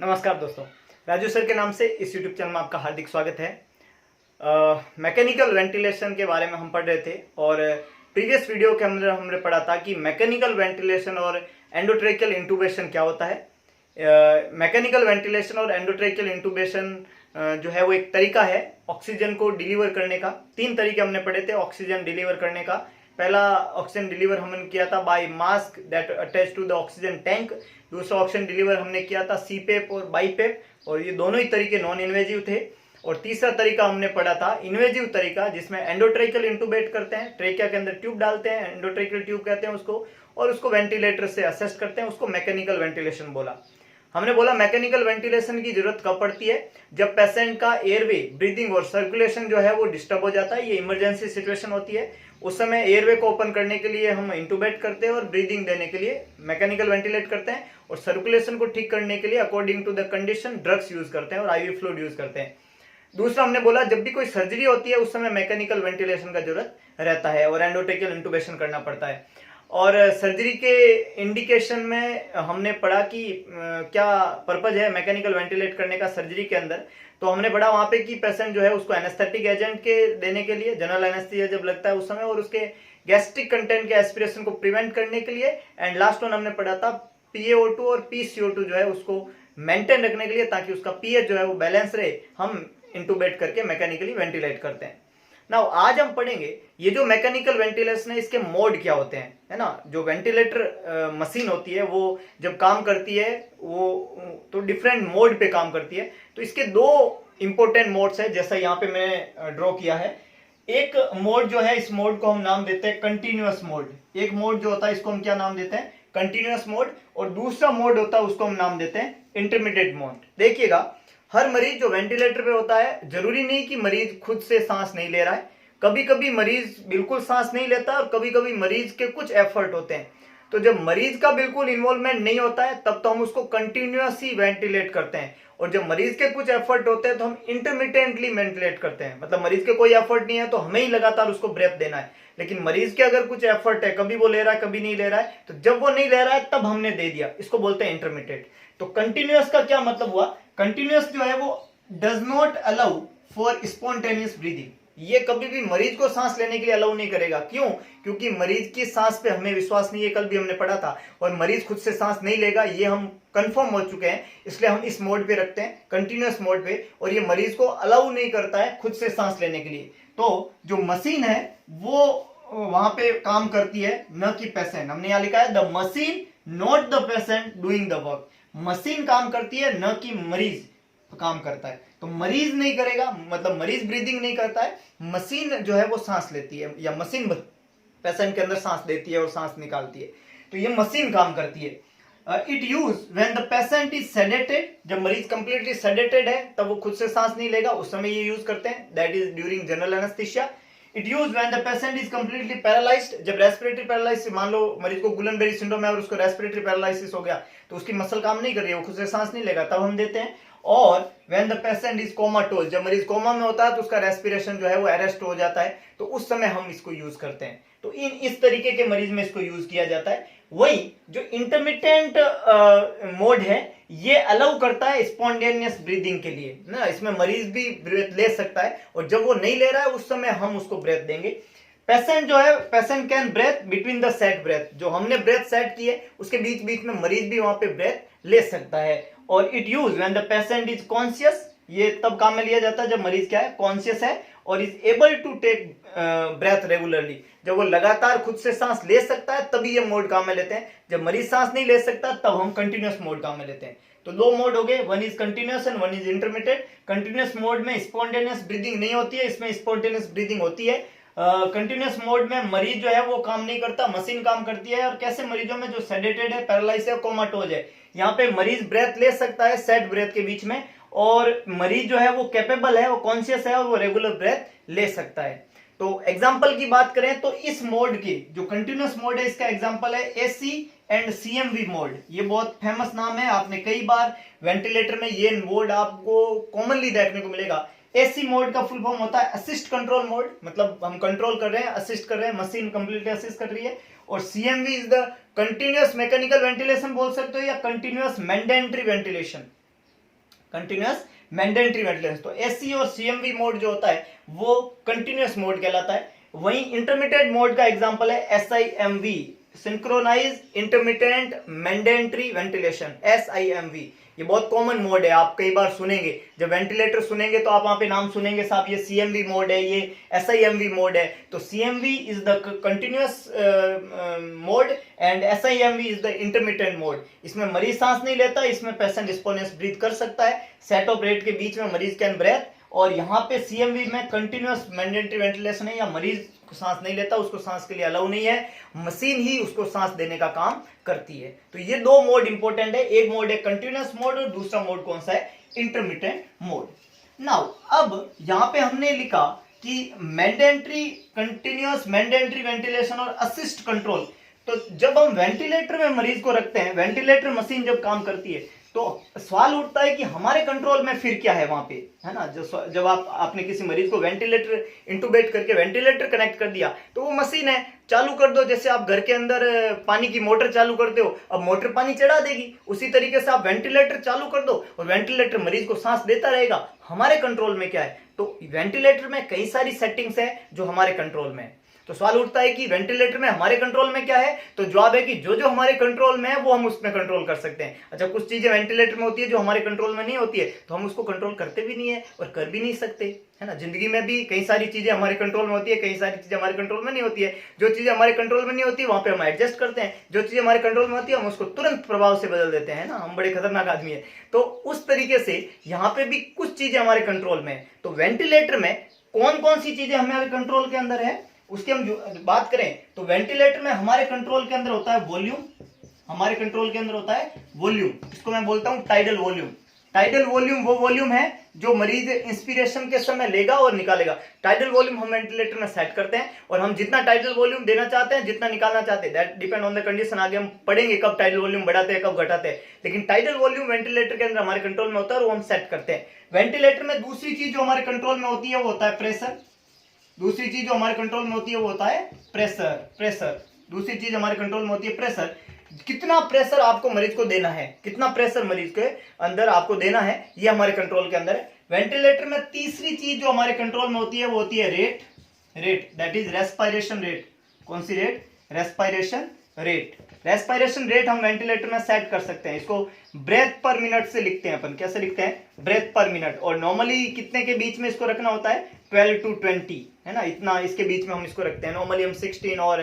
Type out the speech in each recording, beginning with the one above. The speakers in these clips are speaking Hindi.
नमस्कार दोस्तों, राजू सर के नाम से इस यूट्यूब चैनल में आपका हार्दिक स्वागत है। मैकेनिकल वेंटिलेशन के बारे में हम पढ़ रहे थे और प्रीवियस वीडियो के अंदर हमने पढ़ा था कि मैकेनिकल वेंटिलेशन और एंडोट्रेकियल इंटूबेशन क्या होता है। मैकेनिकल वेंटिलेशन और एंडोट्रेकियल इंटूबेशन जो है वो एक तरीका है ऑक्सीजन को डिलीवर करने का। 3 तरीके हमने पढ़े थे ऑक्सीजन डिलीवर करने का। पहला ऑक्सीजन डिलीवर हमने किया था by mask that attach to the oxygen tank. दूसरा ऑक्सीजन डिलीवर हमने किया था सीपेप और बाईपेप, और ये दोनों ही तरीके नॉन इन्वेजिव थे। और तीसरा तरीका हमने पढ़ा था इन्वेजिव तरीका, जिसमें एंडोट्रेकियल इंटूबेट करते हैं, ट्रेकिया के अंदर ट्यूब डालते हैं, एंडोट्रेकियल ट्यूब कहते हैं उसको, और उसको वेंटिलेटर से असिस्ट करते हैं, उसको मैकेनिकल वेंटिलेशन बोला। हमने बोला मैकेनिकल वेंटिलेशन की जरूरत कब पड़ती है, जब पेशेंट का एयरवे, ब्रीदिंग और सर्कुलेशन जो है वो डिस्टर्ब हो जाता है। ये इमरजेंसी सिचुएशन होती है, उस समय एयरवे को ओपन करने के लिए हम इंटूबेट करते हैं और ब्रीदिंग देने के लिए मैकेनिकल वेंटिलेट करते हैं, और सर्कुलेशन को ठीक करने के लिए according to the condition drugs use करते हैं और आईवी फ्लूइड यूज करते हैं। दूसरा हमने बोला जब भी कोई सर्जरी होती है उस समय मैकेनिकल वेंटिलेशन का जरूरत रहता है और एंडोट्रेकियल इंटूबेशन करना पड़ता है। और सर्जरी के इंडिकेशन में हमने पढ़ा कि क्या पर्पज है मैकेनिकल वेंटिलेट करने का सर्जरी के अंदर। तो हमने पढ़ा वहां पे कि पेशेंट जो है उसको एनेस्थेटिक एजेंट के देने के लिए, जनरल एनेस्थीसिया जब लगता है उस समय, और उसके गैस्ट्रिक कंटेंट के एस्पिरेशन को प्रिवेंट करने के लिए। एंड लास्ट वन हमने पढ़ा था PaO2 और PCO2 जो है उसको मेंटेन रखने के लिए, ताकि उसका पीएच जो है वो बैलेंस रहे। हम इंटूबेट करके मैकेनिकली वेंटिलेट करते हैं। नाउ आज हम पढ़ेंगे ये जो मैकेनिकल वेंटिलेशन है इसके मोड क्या होते हैं, है ना। जो वेंटिलेटर मशीन होती है वो जब काम करती है वो तो डिफरेंट मोड पे काम करती है। तो इसके 2 इंपॉर्टेंट मोड्स है, जैसा यहाँ पे मैंने ड्रॉ किया है। एक मोड जो है, इस मोड को हम नाम देते हैं कंटिन्यूअस मोड। एक मोड जो होता है इसको हम क्या नाम देते हैं, कंटिन्यूअस मोड। और दूसरा मोड होता है उसको हम नाम देते हैं इंटरमीडिएट मोड। देखिएगा, हर मरीज जो वेंटिलेटर पे होता है, जरूरी नहीं कि मरीज खुद से सांस नहीं ले रहा है। कभी कभी मरीज बिल्कुल सांस नहीं लेता और कभी कभी मरीज के कुछ एफर्ट होते हैं। तो जब मरीज का बिल्कुल इन्वॉल्वमेंट नहीं होता है तब तो हम उसको कंटिन्यूअसली वेंटिलेट करते हैं, और जब मरीज के कुछ एफर्ट होते हैं तो हम इंटरमिटेंटली वेंटिलेट करते हैं। मतलब मरीज के कोई एफर्ट नहीं है तो हमें ही लगातार उसको ब्रेथ देना है। लेकिन मरीज के अगर कुछ एफर्ट है, कभी वो ले रहा है कभी नहीं ले रहा है, तो जब वो नहीं ले रहा है तब हमने दे दिया, इसको बोलते हैं इंटरमीडिएट। तो कंटिन्यूअस का क्या मतलब हुआ, कंटिन्यूअस जो है वो does not allow for spontaneous breathing. ये कभी भी मरीज को सांस लेने के लिए अलाउ नहीं करेगा। क्यों? क्योंकि मरीज की सांस पे हमें विश्वास नहीं है, कल भी हमने पढ़ा था। और मरीज खुद से सांस नहीं लेगा, ये हम कंफर्म हो चुके हैं, इसलिए हम इस मोड पे रखते हैं, कंटिन्यूअस मोड पे। और ये मरीज को अलाउ नहीं करता है खुद से सांस लेने के लिए। तो जो मशीन है वो वहां पे काम करती है, न कि पेशेंट। हमने यहां लिखा है the machine not the patient doing the work. Machine काम करती है, न कि मरीज काम करता है। तो मरीज नहीं करेगा, मतलब मरीज ब्रीदिंग नहीं करता है, मशीन जो है वो सांस लेती है, या मशीन पेशेंट के अंदर सांस देती है और सांस निकालती है। तो ये मशीन काम करती है। It use when the patient is sedated. जब मरीज कंप्लीटली सेडेटेड है तब वो खुद से सांस नहीं लेगा, उस समय ये यूज करते हैं, that is during general anaesthesia. It use when the patient is completely paralysed. जब रेस्पिरेटरी पैरालाइसिस, मान लो मरीज को गुलेनबेरी सिंड्रोम है और उसको रेस्पिरेटरी पैरालाइसिस हो गया, तो उसकी मसल काम नहीं कर रही है, वो खुद से सांस नहीं लेगा, तब हम देते हैं। और when the patient is comatose, जब मरीज कोमा में होता है तो उसका रेस्पिरेशन जो है वो अरेस्ट हो जाता है, तो उस समय हम इसको यूज करते हैं। तो इस तरीके के मरीज में इसको यूज किया जाता है। वही जो इंटरमिटेंट मोड है ये अलाउ करता है स्पॉन्टेनियस ब्रीदिंग के लिए ना, इसमें मरीज भी ब्रेथ ले सकता है, और जब वो नहीं ले रहा है उस समय हम उसको ब्रेथ देंगे। पेशेंट जो है, patient can breathe between the set breath. जो हमने ब्रेथ सेट की है उसके बीच बीच में मरीज भी वहां पे ब्रेथ ले सकता है। और it use when the patient is conscious, ये तब काम में लिया जाता है जब मरीज क्या है, कॉन्शियस है और is able to take breath regularly. जब वो लगातार खुद से सांस ले सकता है तभी ये मोड काम में लेते हैं। जब मरीज सांस नहीं ले सकता तब हम कंटिन्यूअस मोड काम में लेते हैं। तो 2 मोड हो गए, one is continuous and one is intermediate. Continuous mode में स्पॉन्टेनियस ब्रीदिंग नहीं होती है, इसमें स्पॉन्टेनियस ब्रीदिंग होती है। कंटिन्यूअस मोड में मरीज जो है वो काम नहीं करता, मशीन काम करती है। और कैसे मरीजों में जो सेडेटेड है, पैरालाइज है, कोमाटोज है, यहाँ पे मरीज ब्रेथ ले सकता है सेट ब्रेथ के बीच में, और मरीज जो है वो कैपेबल है, वो कॉन्शियस है और वो रेगुलर ब्रेथ ले सकता है। तो एग्जांपल की बात करें तो इस मोड की जो कंटिन्यूअस मोड है इसका एग्जांपल है AC एंड CMV मोड। ये बहुत फेमस नाम है, आपने कई बार वेंटिलेटर में ये मोड आपको कॉमनली देखने को मिलेगा। AC मोड का फुल फॉर्म होता है असिस्ट कंट्रोल मोड, मतलब हम कंट्रोल कर रहे हैं, असिस्ट कर रहे हैं, मशीन कंप्लीटली असिस्ट कर रही है। और CMV is the continuous mechanical ventilation बोल सकते हो, या continuous mandatory ventilation. Continuous mandatory ventilation. तो एससी और सीएमवी मोड जो होता है वो कंटिन्यूअस मोड कहलाता है। वहीं इंटरमीडिएट मोड का एग्जांपल है एसआईएमवी, सिंक्रोनाइज इंटरमिटेंट मैंडेटरी वेंटिलेशन, एसआईएमवी। ये बहुत कॉमन मोड है, आप कई बार सुनेंगे, जब वेंटिलेटर सुनेंगे तो आप वहां पे नाम सुनेंगे साहब ये सीएमवी मोड है, ये एसआईएमवी मोड है। तो CMV is the continuous mode and SIMV is the intermittent mode. इसमें मरीज सांस नहीं लेता, इसमें पेशेंट स्पोनियस ब्रीथ कर सकता है, सेट ऑफ रेट के बीच में मरीज कैन ब्रेथ। और यहाँ पे सीएमवी में कंटिन्यूअस मैंडेटरी वेंटिलेशन है, या मरीज सांस नहीं लेता, उसको सांस के लिए अलाउ नहीं है, मशीन ही उसको सांस देने का काम करती है। तो ये दो मोड इंपॉर्टेंट है, एक मोड है कंटिन्यूअस मोड और दूसरा मोड कौन सा है, इंटरमिटेंट मोड। नाउ अब यहां पे हमने लिखा कि मैंडेटरी, कंटिन्यूअस मैंडेटरी वेंटिलेशन और असिस्ट कंट्रोल। तो जब हम वेंटिलेटर में मरीज को रखते हैं, वेंटिलेटर मशीन जब काम करती है तो सवाल उठता है कि हमारे कंट्रोल में फिर क्या है वहां पे, है ना। जब आपने किसी मरीज को वेंटिलेटर इंटुबेट करके वेंटिलेटर कनेक्ट कर दिया तो वो मशीन है, चालू कर दो, जैसे आप घर के अंदर पानी की मोटर चालू करते हो, अब मोटर पानी चढ़ा देगी, उसी तरीके से आप वेंटिलेटर चालू कर दो और वेंटिलेटर मरीज को सांस देता रहेगा। हमारे कंट्रोल में क्या है, तो वेंटिलेटर में कई सारी सेटिंग्स है जो हमारे कंट्रोल में है। तो सवाल उठता है कि वेंटिलेटर में हमारे कंट्रोल में क्या है, तो जवाब है कि जो जो हमारे कंट्रोल में है वो हम उसमें कंट्रोल कर सकते हैं। अच्छा, कुछ चीजें वेंटिलेटर में होती है जो हमारे कंट्रोल में नहीं होती है, तो हम उसको कंट्रोल करते भी नहीं है और कर भी नहीं सकते, है ना। जिंदगी में भी कई सारी चीजें हमारे कंट्रोल में होती है, कई सारी चीजें हमारे कंट्रोल में नहीं होती है। जो चीजें हमारे कंट्रोल में नहीं होती है वहां पे हम एडजस्ट करते हैं, जो चीजें हमारे कंट्रोल में होती है हम उसको तुरंत प्रभाव से बदल देते हैं ना, हम बड़े खतरनाक आदमी है। तो उस तरीके से यहाँ पे भी कुछ चीजें हमारे कंट्रोल में है। तो वेंटिलेटर में कौन कौन सी चीजें हमारे कंट्रोल के अंदर है उसकी हम बात करें तो वेंटिलेटर में हमारे कंट्रोल के अंदर होता है वॉल्यूम, हमारे कंट्रोल के अंदर होता है वॉल्यूम, इसको मैं बोलता हूं टाइडल वॉल्यूम। टाइडल वॉल्यूम वो वॉल्यूम है जो मरीज इंस्पिरेशन के समय लेगा और निकालेगा। टाइडल वॉल्यूम हम वेंटिलेटर में सेट करते हैं और हम जितना टाइडल वॉल्यूम देना चाहते हैं, जितना निकालना चाहते हैं, that depend on the condition. आगे हम पढ़ेंगे कब टाइडल वॉल्यूम बढ़ाते हैं कब घटाते हैं, लेकिन टाइडल वॉल्यूम वेंटिलेटर के अंदर हमारे कंट्रोल में होता है और वो हम सेट करते हैं। वेंटिलेटर में दूसरी चीज जो हमारे कंट्रोल में होती है वो होता है प्रेशर। दूसरी चीज जो हमारे कंट्रोल में होती है वो होता है प्रेशर। प्रेशर दूसरी चीज हमारे कंट्रोल में होती है प्रेशर। कितना प्रेशर आपको मरीज को देना है, कितना प्रेशर मरीज के अंदर आपको देना है, ये हमारे कंट्रोल के अंदर है। वेंटिलेटर में तीसरी चीज जो हमारे कंट्रोल में होती है वो होती है rate. Rate that is respiration rate. कौन सी rate, respiration rate. Respiration rate हम वेंटिलेटर में सेट कर सकते हैं, इसको ब्रेथ पर मिनट से लिखते हैं अपन। कैसे लिखते हैं, ब्रेथ पर मिनट। और नॉर्मली कितने के बीच में इसको रखना होता है, 12 to 20, है ना, इतना इसके बीच में हम इसको रखते हैं। नॉर्मली हम 16 और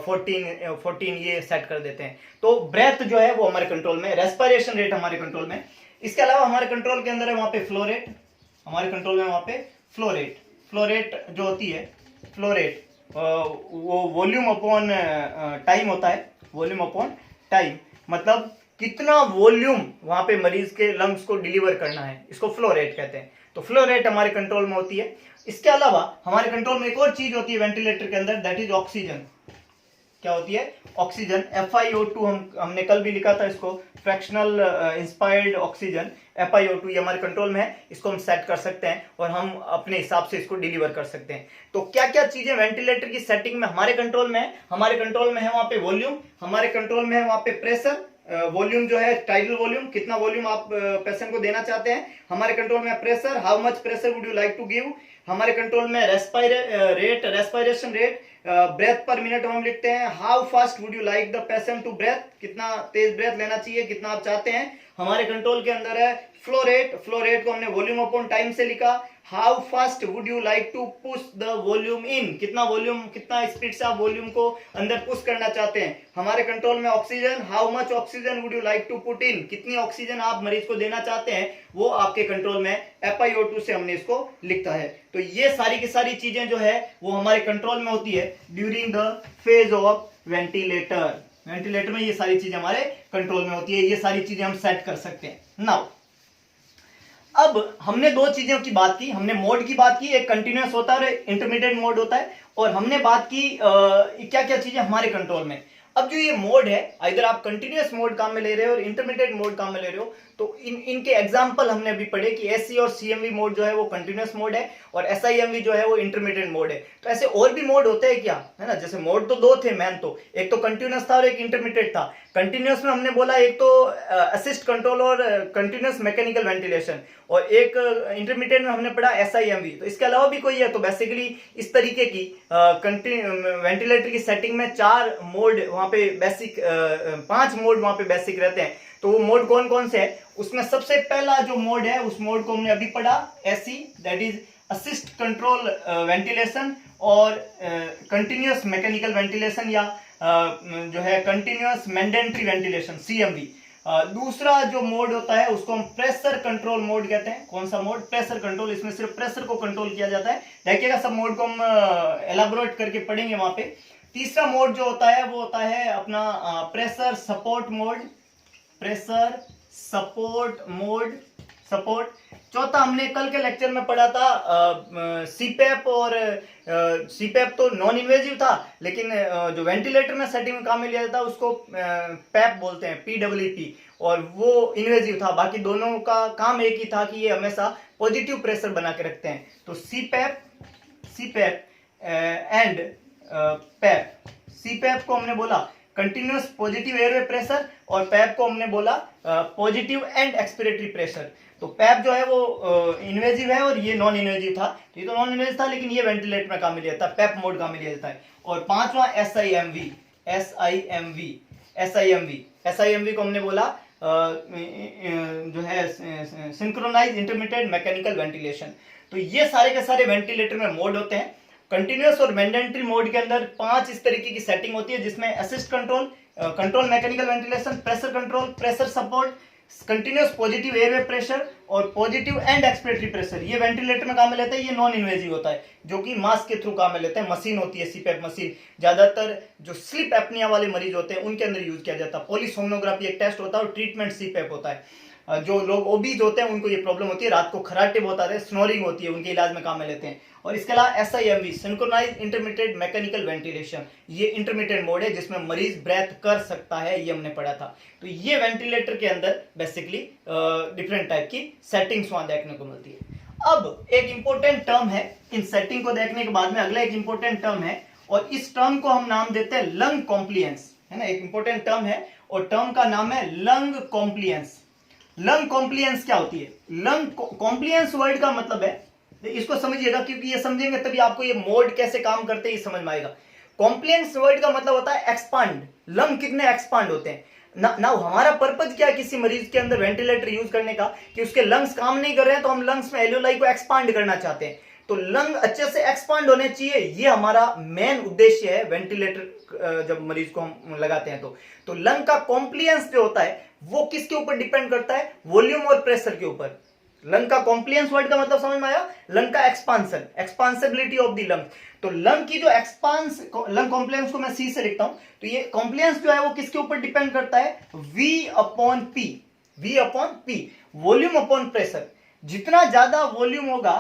14 ये सेट कर देते हैं। तो ब्रेथ जो है वो हमारे कंट्रोल में, रेस्पिरेशन रेट हमारे कंट्रोल में। इसके अलावा हमारे कंट्रोल के अंदर है वहां पे फ्लो रेट, हमारे कंट्रोल में वहां पे फ्लो रेट। फ्लो रेट जो होती है, फ्लो रेट वो वॉल्यूम अपॉन टाइम होता है, वॉल्यूम अपॉन टाइम, मतलब कितना वॉल्यूम वहां पे मरीज के लंग्स को डिलीवर करना है, इसको फ्लो रेट कहते हैं। तो फ्लो रेट हमारे कंट्रोल में होती है। इसके अलावा हमारे कंट्रोल में एक और चीज होती है वेंटिलेटर के अंदर, दैट इज ऑक्सीजन। क्या होती है, ऑक्सीजन। FiO2 हमने कल भी लिखा था इसको, फ्रैक्शनल इंस्पायर्ड ऑक्सीजन, FiO2, ये हमारे कंट्रोल में है। इसको हम सेट कर सकते हैं और हम अपने हिसाब से इसको डिलीवर कर सकते हैं। तो क्या क्या चीजें वेंटिलेटर की सेटिंग में हमारे कंट्रोल में है, हमारे कंट्रोल में है वहां पे वॉल्यूम, हमारे कंट्रोल में है वहां पे प्रेशर, वॉल्यूम जो है टाइडल वॉल्यूम, कितना वॉल्यूम आप पेशेंट को देना चाहते हैं, हमारे कंट्रोल में pressure, how much pressure would you like to give, हमारे कंट्रोल में respiration rate, breath per minute हम लिखते हैं, how fast would you like the patient to breathe, कितना तेज ब्रेथ लेना चाहिए, कितना आप चाहते हैं। हमारे कंट्रोल के अंदर है फ्लो रेट, फ्लो रेट को हमने वॉल्यूम अपॉन टाइम से लिखा। How fast would you like to push the volume in, कितना वॉल्यूम, कितना स्पीड से आप वॉल्यूम को अंदर पुश करना चाहते हैं। हमारे कंट्रोल में oxygen, how much oxygen would you like to put in, कितनी ऑक्सीजन आप मरीज को देना चाहते हैं, वो आपके कंट्रोल में FiO2 से हमने इसको लिखता है। तो ये सारी की सारी चीजें जो है वो हमारे कंट्रोल में होती है during the phase of ventilator. Ventilator में ये सारी चीजें हमारे कंट्रोल में होती है, ये सारी चीजें हम सेट कर सकते हैं। नाउ अब हमने दो चीजों की बात की, हमने मोड की बात की, एक कंटिन्यूअस होता है और इंटरमीडिएट मोड होता है, और हमने बात की क्या क्या चीजें हमारे कंट्रोल में। अब जो ये मोड है, इधर आप कंटिन्यूअस मोड काम में ले रहे हो और इंटरमीडिएट मोड काम में ले रहे हो, तो इनके एग्जांपल हमने अभी पढ़े कि एससी और सीएमवी मोड जो है वो कंटिन्यूअस मोड है और एसआईएमवी जो है वो इंटरमीडिएट मोड है। तो ऐसे और भी मोड होते हैं क्या, है ना, जैसे मोड तो दो थे मेन, तो एक तो कंटिन्यूअस था और एक इंटरमीडिएट था। कंटिन्यूस में हमने बोला एक तो असिस्ट कंट्रोल और कंटिन्यूस मैकेनिकल वेंटिलेशन, और एक इंटरमीडिएट में हमने पढ़ा SIMV। तो इसके अलावा भी कोई है तो बेसिकली इस तरीके की वेंटिलेटर की सेटिंग में 4 मोड वहां पे बेसिक, 5 मोड वहां पे बेसिक रहते हैं। तो वो मोड कौन कौन से है, उसमें सबसे पहला जो मोड है उस मोड को हमने अभी पढ़ा SE, that is assist control ventilation, और कंटिन्यूस मैकेनिकल वेंटिलेशन या जो है कंटिन्यूस मैंडेटरी वेंटिलेशन CMV। दूसरा जो मोड होता है उसको हम प्रेशर कंट्रोल मोड कहते हैं। कौन सा मोड, प्रेशर कंट्रोल, इसमें सिर्फ प्रेशर को कंट्रोल किया जाता है। देखिएगा सब मोड को हम एलाबोरेट करके पढ़ेंगे वहां पे। तीसरा मोड जो होता है वो होता है अपना pressure support mode, pressure support mode, support. चौथा हमने कल के लेक्चर में पढ़ा था CPAP, और CPAP तो नॉन इन्वेजिव था, लेकिन जो वेंटिलेटर में सेटिंग में काम में लिया जाता है उसको PAP बोलते हैं, PWP, और वो इन्वेजिव था। बाकी दोनों का काम एक ही था कि ये हमेशा पॉजिटिव प्रेशर बना के रखते हैं। तो CPAP एंड PAP। CPAP को हमने बोला कंटिन्यूस पॉजिटिव एयरवे प्रेशर, और PAP को हमने बोला पॉजिटिव एंड एक्सपिरेटरी प्रेशर। तो PAP जो है वो इन्वेजिव है और ये नॉन इन्वेजिव था। तो ये तो नॉन इन्वेजिव था लेकिन ये वेंटिलेटर में काम में लिया जाता है, PAP मोड काम में लिया जाता है। और पांचवा SIMV को हमने बोला जो है सिंक्रोनाइज इंटरमिटेंट मैकेनिकल वेंटिलेशन। तो ये सारे के सारे वेंटिलेटर में मोड होते हैं। कंटिन्यूस और मैंडेटरी मोड के अंदर 5 इस तरीके की सेटिंग होती है, जिसमें assist control, control mechanical ventilation, pressure control, pressure support, continuous positive airway pressure और पॉजिटिव एंड एक्सपिरेटरी प्रेशर। ये वेंटिलेटर में काम में लेते हैं। ये नॉन इन्वेजिव होता है जो कि मास्क के थ्रू काम में लेते हैं। मशीन होती है CPAP मशीन, ज्यादातर जो स्लीप एपनिया वाले मरीज होते हैं उनके अंदर यूज किया जाता है। पॉलीसोमनोग्राफी एक टेस्ट होता है और ट्रीटमेंट CPAP होता है। जो लोग ओबीज होते हैं उनको ये प्रॉब्लम होती है, रात को खराटे बहुत आते हैं, स्नोरिंग होती है, उनके इलाज में काम में लेते हैं। और इसके अलावा SIMV synchronize intermittent mechanical ventilation, ये इंटरमिटेंट मोड है जिसमें मरीज ब्रेथ कर सकता है, ये हमने पढ़ा था। तो ये वेंटिलेटर के अंदर बेसिकली डिफरेंट टाइप की सेटिंग्स वहां देखने को मिलती है। अब एक इंपॉर्टेंट टर्म है, इन सेटिंग को देखने के बाद में अगला एक इंपॉर्टेंट टर्म है, और इस टर्म को हम नाम देते हैं लंग कॉम्प्लियंस, है ना। एक इंपॉर्टेंट टर्म है और टर्म का नाम है लंग कॉम्प्लियंस। लंग कॉम्प्लियंस क्या होती है? लंग कॉम्प्लियंस वर्ड का मतलब है, इसको समझिएगा क्योंकि ये समझेंगे तभी आपको ये मोड कैसे काम करते हैं ये समझ में आएगा। कॉम्प्लियंस वर्ड का मतलब होता है एक्सपांड। लंग कितने एक्सपांड होते हैं ना हमारा पर्पज क्या है किसी मरीज के अंदर वेंटिलेटर यूज करने का, कि उसके लंग्स काम नहीं कर रहे हैं तो हम लंग्स में एल्वियोलाई को एक्सपांड करना चाहते हैं। तो लंग अच्छे से एक्सपांड होने चाहिए, ये हमारा मेन उद्देश्य है वेंटिलेटर जब मरीज को हम लगाते हैं तो लंग का कॉम्प्लियंस जो होता है वो किसके ऊपर डिपेंड करता है? वॉल्यूम और प्रेशर के ऊपर। लंग का कॉम्प्लियंस वर्ड का मतलब समझ में आया? लंग का एक्सपांशन, एक्सपांसिबिलिटी ऑफ द लंग। तो लंग की जो लंग कॉम्प्लियंस को मैं C से लिखता हूं, तो ये कॉम्प्लियंस जो है वो किसके ऊपर डिपेंड करता है? V upon P, volume upon pressure. जितना ज्यादा वॉल्यूम होगा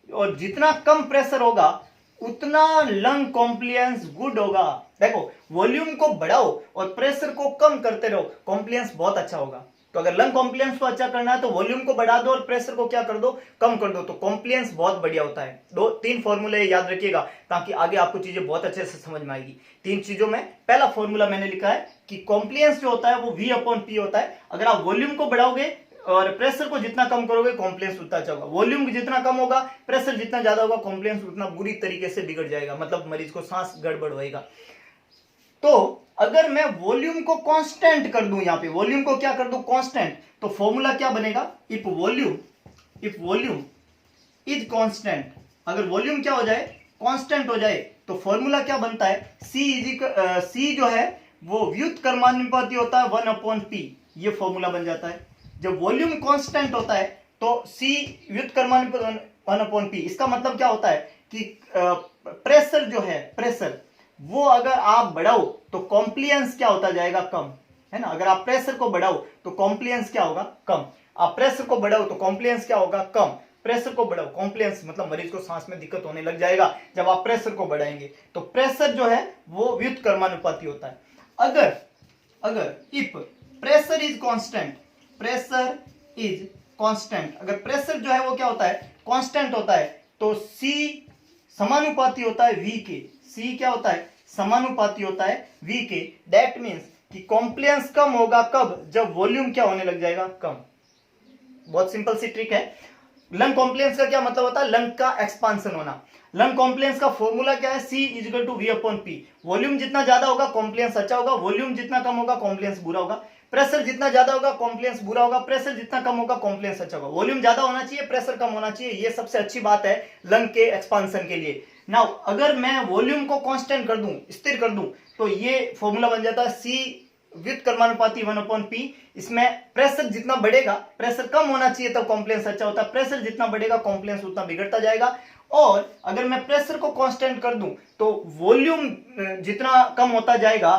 और जितना कम प्रेशर होगा उतना लंग कॉम्प्लियंस गुड होगा। देखो, वॉल्यूम को बढ़ाओ और प्रेशर को कम करते रहो, कॉम्प्लियंस बहुत अच्छा होगा। तो अगर लंग कॉम्प्लियंस को अच्छा करना है तो वॉल्यूम को बढ़ा दो और प्रेशर को क्या कर दो? कम कर दो, तो कॉम्प्लियंस बहुत बढ़िया होता है। 2-3 फॉर्मूले याद रखिएगा ताकि आगे आपको चीजें बहुत अच्छे से समझ में आएगी। 3 चीजों में पहला फॉर्मूला मैंने लिखा है कि कॉम्प्लियंस जो होता है वो V अपॉन P होता है। अगर आप वॉल्यूम को बढ़ाओगे और प्रेशर को जितना कम करोगे कॉम्प्लियंस उतना अच्छा होगा। वॉल्यूम जितना कम होगा, प्रेशर जितना ज्यादा होगा, कॉम्प्लियंस उतना बुरी तरीके से बिगड़ जाएगा, मतलब मरीज को सांस गड़बड़ होएगा। तो अगर मैं वॉल्यूम को कांस्टेंट कर दूं, यहां पे वॉल्यूम को क्या कर दूं? कांस्टेंट। तो फॉर्मूला क्या बनेगा? इफ वॉल्यूम इज कांस्टेंट, अगर वॉल्यूम क्या हो जाए? कांस्टेंट हो जाए, तो फॉर्मूला क्या बनता है? C जो है वो व्युत्क्रमानुपाती होता है 1/P, ये फॉर्मूला बन जाता है। जब वॉल्यूम कांस्टेंट होता है तो C व्युत्क्रमानुपाती 1/P। इसका मतलब क्या होता है कि प्रेशर जो है, प्रेशर वो अगर आप बढ़ाओ तो कॉम्प्लियंस क्या होता जाएगा? कम, है ना। अगर आप प्रेशर को बढ़ाओ तो कॉम्प्लियंस क्या होगा? कम। आप प्रेशर को बढ़ाओ तो कॉम्प्लियंस क्या होगा? कम। प्रेशर को बढ़ाओ, कॉम्प्लियंस मतलब मरीज को सांस में दिक्कत होने लग जाएगा जब आप प्रेशर को बढ़ाएंगे। तो प्रेशर जो है वो व्युत्क्रमानुपाती होता है। अगर इफ प्रेशर इज कांस्टेंट, अगर प्रेशर जो है वो क्या होता है? कांस्टेंट होता है, तो C समानुपाती होता है V के। C क्या होता है? समानुपाती होता है V के। दैट मीन्स कि कॉम्प्लियंस कम होगा कब, जब वॉल्यूम क्या होने लग जाएगा, कम। बहुत सिंपल सी ट्रिक है। लंग कॉम्प्लियंस का क्या मतलब होता है, लंग का एक्सपांशन होना। लंग कॉम्प्लियंस का फॉर्मूला क्या है, C equal to V upon P. Volume जितना ज्यादा होगा कॉम्प्लियंस अच्छा होगा, वॉल्यूम जितना कम होगा कॉम्प्लियंस बुरा होगा। प्रेशर जितना ज्यादा होगा कॉम्प्लियंस बुरा होगा, प्रेशर जितना कम होगा कॉम्प्लियंस अच्छा होगा। वॉल्यूम ज्यादा होना चाहिए, प्रेशर कम होना चाहिए, ये सबसे अच्छी बात है लंग के एक्सपांशन के लिए। नाउ अगर मैं वॉल्यूम को कांस्टेंट कर दूं, स्थिर कर दूं, तो ये फॉर्मूला बन जाता है C विद कर्मानुपाती 1/P। इसमें प्रेशर जितना बढ़ेगा, प्रेशर कम होना चाहिए तब कॉम्प्लियंस अच्छा होता है, प्रेशर जितना बढ़ेगा कॉम्प्लियंस उतना बिगड़ता जाएगा। और अगर मैं प्रेशर को कांस्टेंट कर दूं तो वॉल्यूम जितना कम होता जाएगा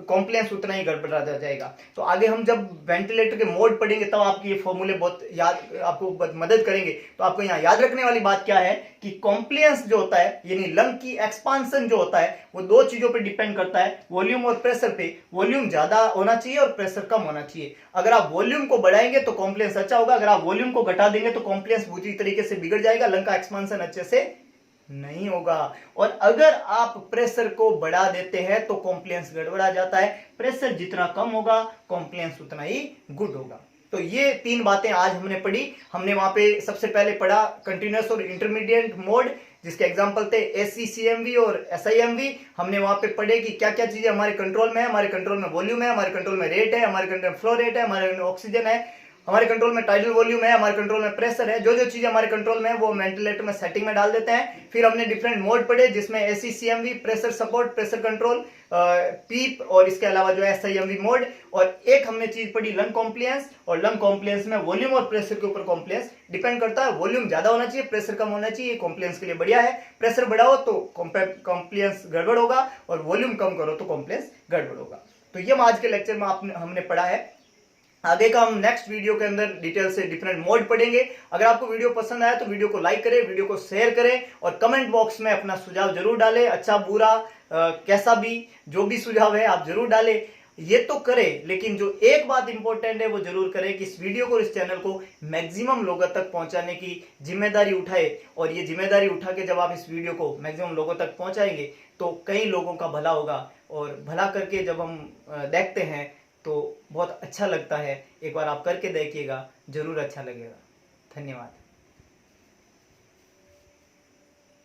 कॉम्प्लियंस उतना ही गड़बड़ा जाएगा। तो आगे हम जब वेंटिलेटर के मोड पढ़ेंगे तब आपकी ये फॉर्मूले बहुत याद, आपको मदद करेंगे। तो आपको यहाँ याद रखने वाली बात क्या है कि कॉम्प्लियंस जो होता है यानी लंग की एक्सपांशन जो होता है वो दो चीजों पे डिपेंड करता है, वॉल्यूम और प्रेशर पे। वॉल्यूम ज्यादा होना चाहिए और प्रेशर कम होना चाहिए। अगर आप वॉल्यूम को बढ़ाएंगे तो कॉम्प्लियंस अच्छा होगा, अगर आप वॉल्यूम को घटा देंगे तो कॉम्प्लियंस बुरी तरीके से बिगड़ जाएगा, लंग का एक्सपांशन अच्छे से नहीं होगा। और अगर आप प्रेशर को बढ़ा देते हैं तो कॉम्प्लियंस गड़बड़ा जाता है। प्रेशर जितना कम होगा कॉम्प्लियंस उतना ही गुड होगा। तो ये तीन बातें आज हमने पढ़ी। हमने वहां पे सबसे पहले पढ़ा कंटिन्यूअस और इंटरमीडिएट मोड, जिसके एग्जांपल थे SCCMV और SIMV। हमने वहां पे पढ़े कि क्या क्या चीजें हमारे कंट्रोल में है। हमारे कंट्रोल में वॉल्यूम है, हमारे कंट्रोल में रेट है, हमारे कंट्रोल में फ्लो रेट है, हमारे ऑक्सीजन है, हमारे कंट्रोल में टाइडल वॉल्यूम है, हमारे कंट्रोल में प्रेशर है। जो जो चीजें हमारे कंट्रोल में है वो वेंटिलेटर में सेटिंग में डाल देते हैं। फिर हमने डिफरेंट मोड पढ़े जिसमें SCCMV pressure support, pressure control, PEEP और इसके अलावा जो है SIMV मोड। और एक हमने चीज पढ़ी लंग कॉम्प्लियंस, और लंग कॉम्प्लियंस में वॉल्यूम और प्रेशर के ऊपर कॉम्प्लियंस डिपेंड करता है। वॉल्यूम ज्यादा होना चाहिए, प्रेशर कम होना चाहिए, कॉम्प्लियंस के लिए बढ़िया है। प्रेशर बढ़ाओ तो कॉम्प्लियंस गड़बड़ होगा और वॉल्यूम कम करो तो कॉम्प्लियंस गड़बड़ होगा। तो ये आज के लेक्चर में हमने पढ़ा है। आगे का हम नेक्स्ट वीडियो के अंदर डिटेल से डिफरेंट मोड पढ़ेंगे। अगर आपको वीडियो पसंद आया तो वीडियो को लाइक करें, वीडियो को शेयर करें और कमेंट बॉक्स में अपना सुझाव जरूर डालें। अच्छा बुरा कैसा भी, जो भी सुझाव है आप जरूर डालें। ये तो करें, लेकिन जो एक बात इंपॉर्टेंट है वो जरूर करें कि इस वीडियो को, इस चैनल को मैक्सिमम लोगों तक पहुंचाने की जिम्मेदारी उठाए। और ये जिम्मेदारी उठा के जब आप इस वीडियो को मैक्सिमम लोगों तक पहुंचाएंगे तो कई लोगों का भला होगा। और भला करके जब हम देखते हैं तो बहुत अच्छा लगता है। एक बार आप करके देखिएगा, जरूर अच्छा लगेगा। धन्यवाद।